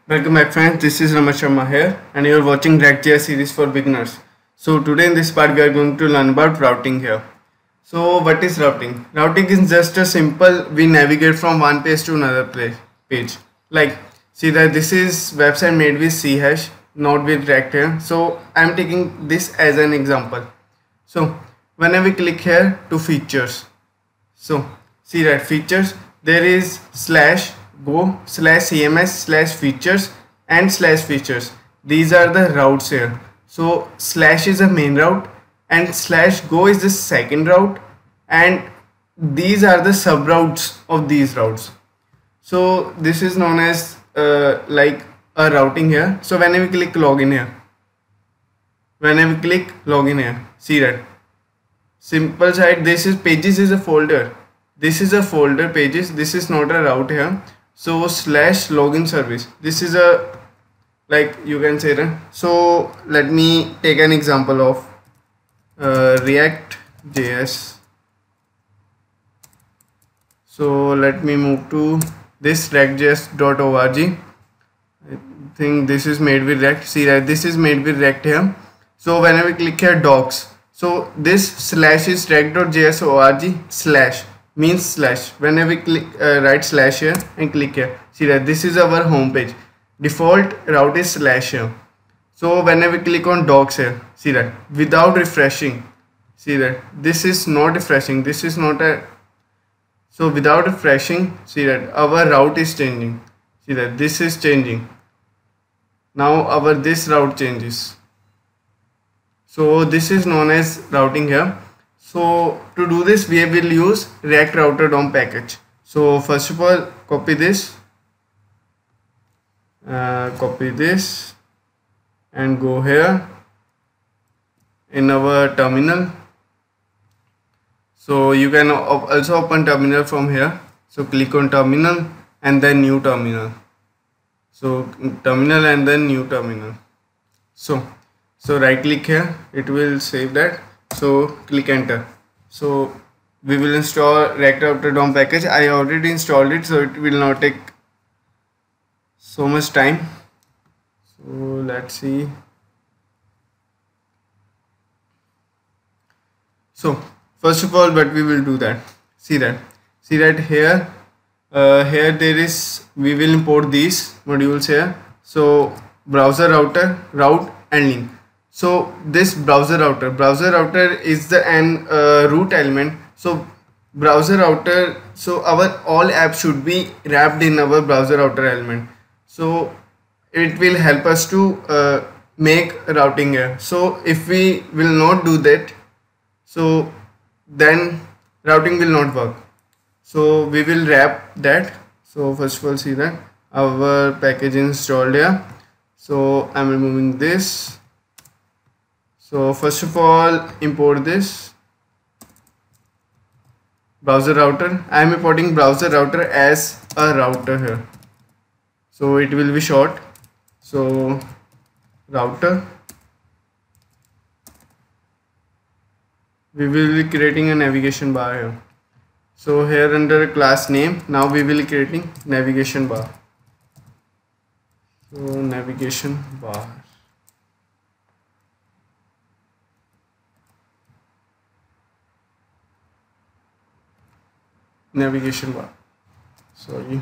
Welcome back friends, this is Ramesh Sharma here and you are watching React.js series for beginners. So today in this part we are going to learn about routing here. So what is routing? Routing is just a simple, we navigate from one page to another page. Like see that this is website made with C hash, not with React here. So I am taking this as an example. So whenever we click here to features, so see that features, there is slash go slash cms slash features and slash features. These are the routes here. So slash is a main route and slash go is the second route, and these are the sub routes of these routes. So this is known as like a routing here. So whenever we click login here, see that simple site, this is pages is a folder, this is a folder pages, this is not a route here. So slash login service, this is a, like you can say that. So let me take an example of React.js. So let me move to this reactjs.org. I think this is made with React. See that this is made with React here. So whenever we click here docs, so this slash is react.js.org slash means slash. Whenever we click write slash here and click here, see that this is our home page. Default route is slash here. So whenever we click on docs here, see that without refreshing, see that this is not refreshing, this is not a, so without refreshing, see that our route is changing. See that this is changing. Now our this route changes. So this is known as routing here. So to do this we will use React Router DOM package. So first of all copy this and go here in our terminal. So you can also open terminal from here. So click on terminal and then new terminal. So terminal and then new terminal. So right click here, it will save that. So click enter. So we will install React Router DOM package. I already installed it, so it will not take so much time. So let's see. So first of all what we will do that, see that here here there is, we will import these modules here. So browser router, route and link. So this browser router is the root element. So browser router, so our all apps should be wrapped in our browser router element. So it will help us to make routing here. So if we will not do that, so then routing will not work. So we will wrap that. So first of all see that our package installed here. So I'm removing this. So first of all import this browser router. I am importing browser router as a router here. So it will be short. So router. We will be creating a navigation bar here. So here under class name, now we will be creating navigation bar. So navigation bar. Sorry.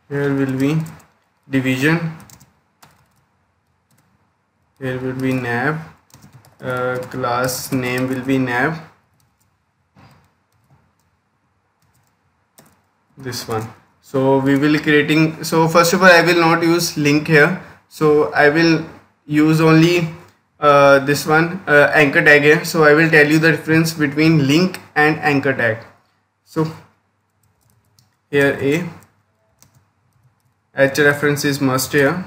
Here will be division. Here will be nav. Class name will be nav. This one. So we will be creating, so first of all I will not use link here. So I will use only this one anchor tag here. So I will tell you the difference between link and anchor tag. So here href is must here.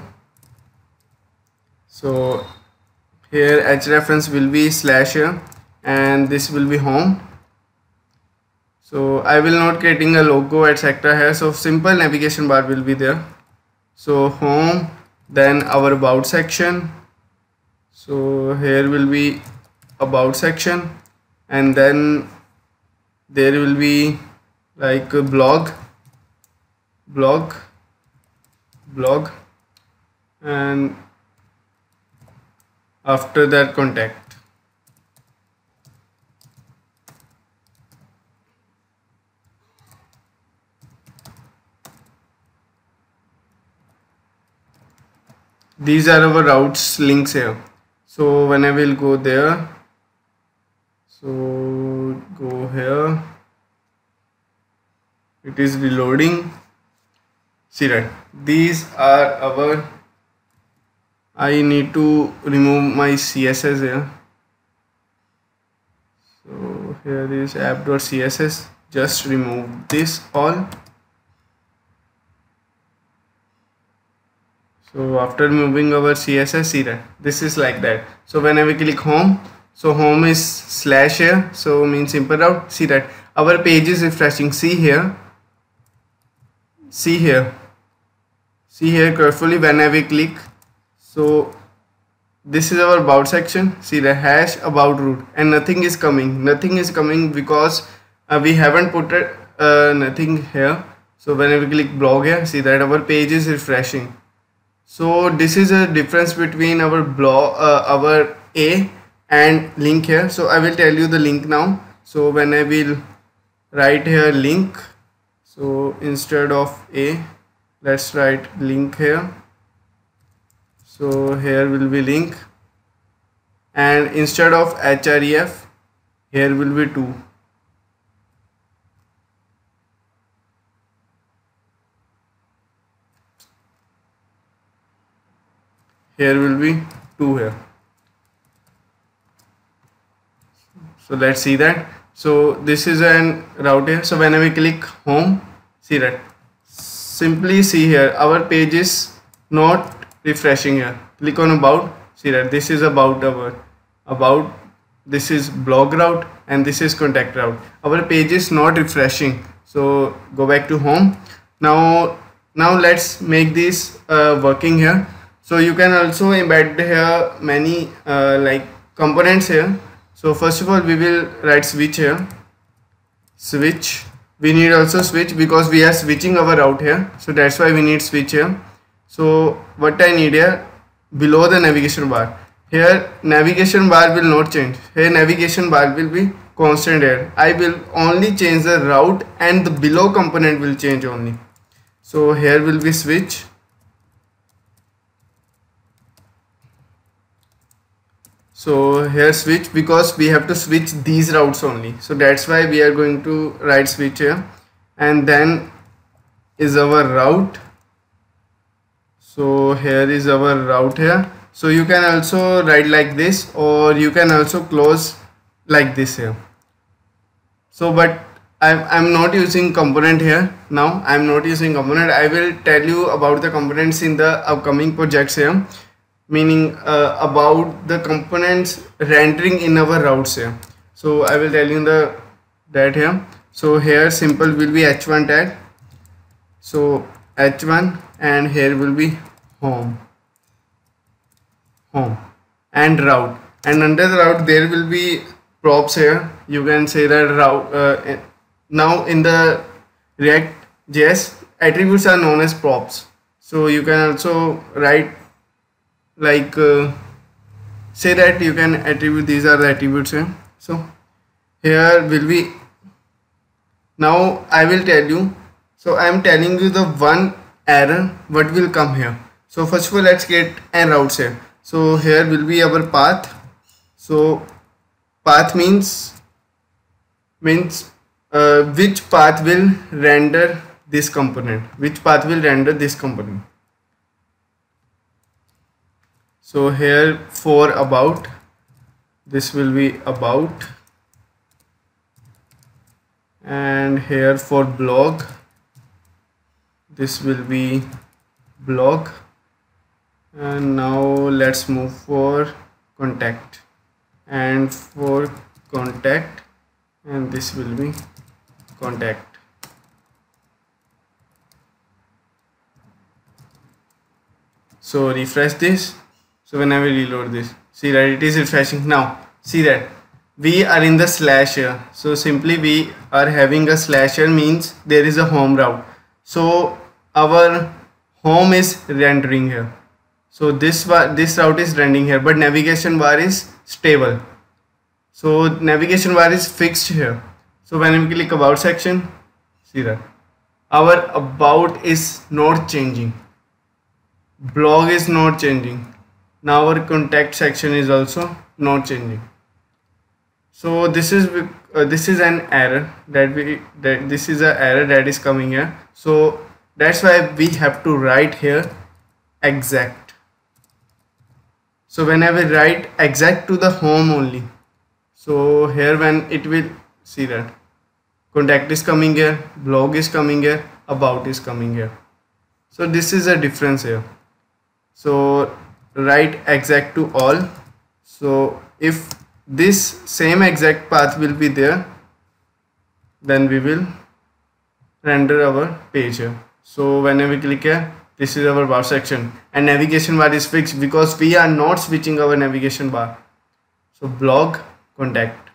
So here href will be slash here and this will be home. So I will not creating a logo etc here. So simple navigation bar will be there. So home, then our about section. So here will be about section and then there will be like a blog, blog, and after that contact. These are our routes links here. So when I will go there, so go here, it is reloading. See that these are our, I need to remove my CSS here. So here is app.css, just remove this all. So after moving our CSS, see that this is like that. So whenever we click home, so home is slash here, so means simple route. See that our page is refreshing. See here, see here carefully whenever we click. So this is our about section. See the hash about root, and nothing is coming because we haven't put it nothing here. So whenever we click blog here, see that our page is refreshing. So this is a difference between our blog, our A and link here. So I will tell you the link now. So when I will write here link, so instead of A, let's write link here. So here will be link, and instead of href, here will be 2. Here will be 2 here. So let's see that. So this is an route here. So whenever we click home, see that simply see here our page is not refreshing here. Click on about, see that this is about our about, this is blog route, and this is contact route. Our page is not refreshing. So go back to home. Now let's make this working here. So you can also embed here many like components here. So first of all we will write switch here. Switch, we need also switch because we are switching our route here, so that's why we need switch here. So what I need here, below the navigation bar, here navigation bar will not change. Here navigation bar will be constant here. I will only change the route and the below component will change only. So here will be switch. So here switch, because we have to switch these routes only, so that's why we are going to write switch here. And then is our route. So here is our route here. So you can also write like this, or you can also close like this here. So but I'm not using component here now. I'm not using component. I will tell you about the components in the upcoming projects here, meaning about the components rendering in our routes here. So I will tell you that here. So here simple will be h1 tag. So h1, and here will be home and route, and under the route there will be props here. You can say that route now in the React.js attributes are known as props. So you can also write like say that you can attribute, these are the attributes here. So here will be, now I will tell you. So I am telling you the one error what will come here. So first of all let's get an routes here. So here will be our path. So path means which path will render this component, So here for about, this will be about, and here for blog, this will be blog. And now let's move for contact, and for contact, and this will be contact. So refresh this. So when I will reload this, see that it is refreshing. Now see that we are in the slash here. So simply we are having a slash here, means there is a home route. So our home is rendering here. So this route is rendering here, but navigation bar is stable. So navigation bar is fixed here. So when we click about section, see that our about is not changing, blog is not changing. Now our contact section is also not changing. So this is an error this is an error that is coming here. So that's why we have to write here exact. So when I will write exact to the home only, so here when it will see that contact is coming here, blog is coming here, about is coming here. So this is a difference here. So write exact to all. So if this same exact path will be there, then we will render our page here. So whenever we click here, this is our bar section, and navigation bar is fixed because we are not switching our navigation bar. So blog, contact.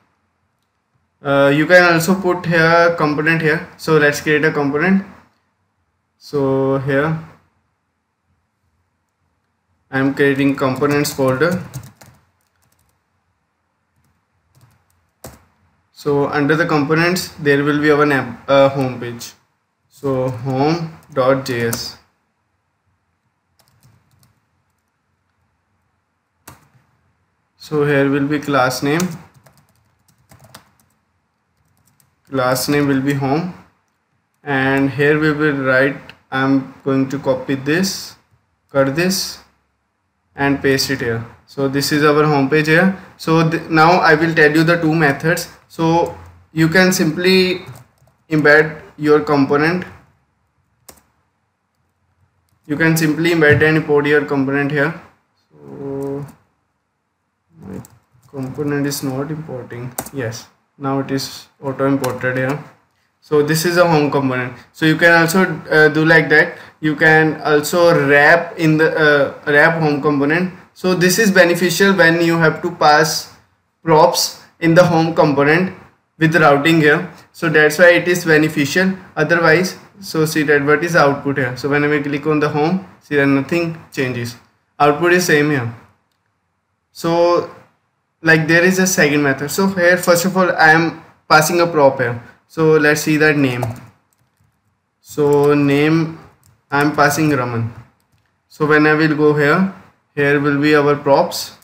You can also put here component here. So let's create a component. So here I am creating components folder. So under the components there will be our home page. So home.js. So here will be class name. Class name will be home, and here we will write, I'm going to copy this, cut this and paste it here. So this is our home page here. So now I will tell you the two methods. So you can simply embed your component. You can simply embed and import your component here. So my component is not importing. Yes, now it is auto imported here. So this is a home component. So you can also do like that. You can also wrap in the wrap home component. So this is beneficial when you have to pass props in the home component with routing here. So that's why it is beneficial. Otherwise, so see that what is output here. So whenever we click on the home, see that nothing changes. Output is same here. So like there is a second method. So here first of all I am passing a prop here. So let's see that name. So name I am passing Raman. So when I will go here, here will be our props.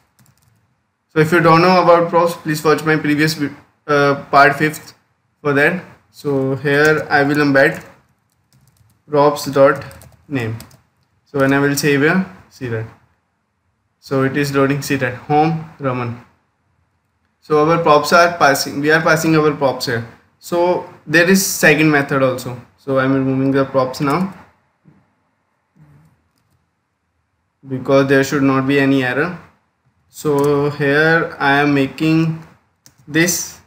So if you don't know about props, please watch my previous part 5th for that. So here I will embed props.name. So when I will save here, see that. So it is loading, see that home Raman. So our props are passing, we are passing our props here. So there is second method also. So I am removing the props now because there should not be any error. So here I am making this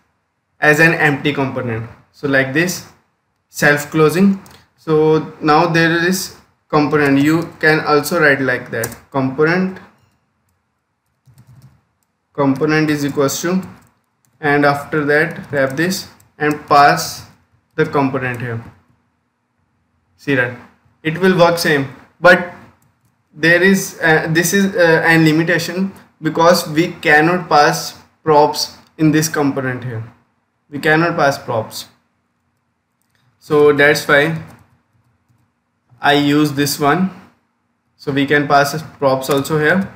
as an empty component. So like this, self closing. So now there is component. You can also write like that. Component is equals to, and after that wrap this and pass the component here. See that it will work same, but there is this is an limitation because we cannot pass props in this component here. We cannot pass props. So that's why I use this one. So we can pass props also here.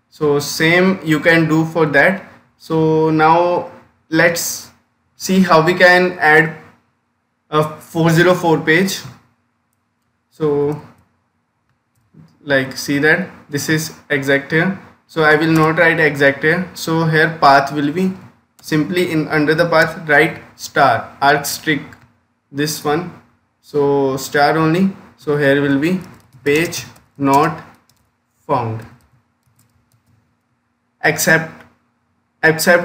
So same you can do for that. So now let's see how we can add a 404 page. So like see that this is exact here. So I will not write exact here. So here path will be simply in under the path write star arc strict, this one. So star only. So here will be page not found except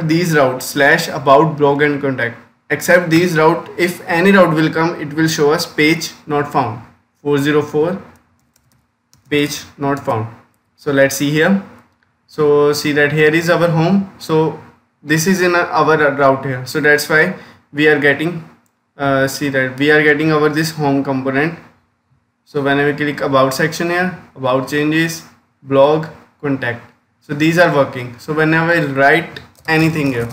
these routes slash about blog and contact. Except these route, if any route will come, it will show us page not found, 404 page not found. So let's see here. So see that here is our home. So this is in our route here. So that's why we are getting see that we are getting our this home component. So whenever we click about section here, about changes, blog, contact, so these are working. So whenever I write anything here,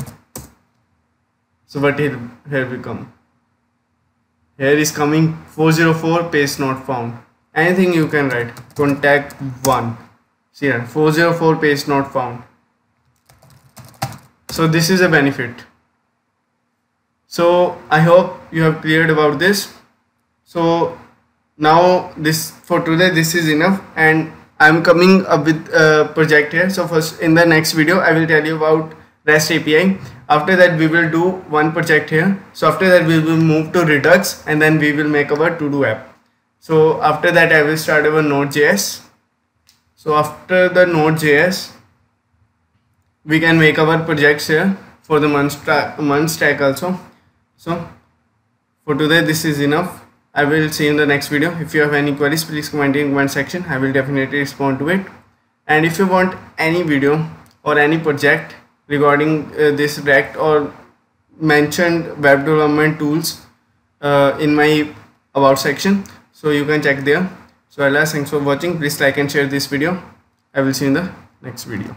so what here we come, here is coming 404 page not found. Anything you can write, contact 1, see here 404 page not found. So this is a benefit. So I hope you have cleared about this. So now this for today, this is enough, and I'm coming up with a project here. So first, in the next video I will tell you about REST API. After that we will do one project here. So after that we will move to Redux, and then we will make our to-do app. So after that I will start our Node.js. So after the Node.js we can make our projects here for the month stack also. So for today this is enough. I will see you in the next video. If you have any queries, please comment in comment section. I will definitely respond to it. And if you want any video or any project regarding this React or mentioned web development tools in my about section, so you can check there. So Allah, thanks for watching. Please like and share this video. I will see you in the next video.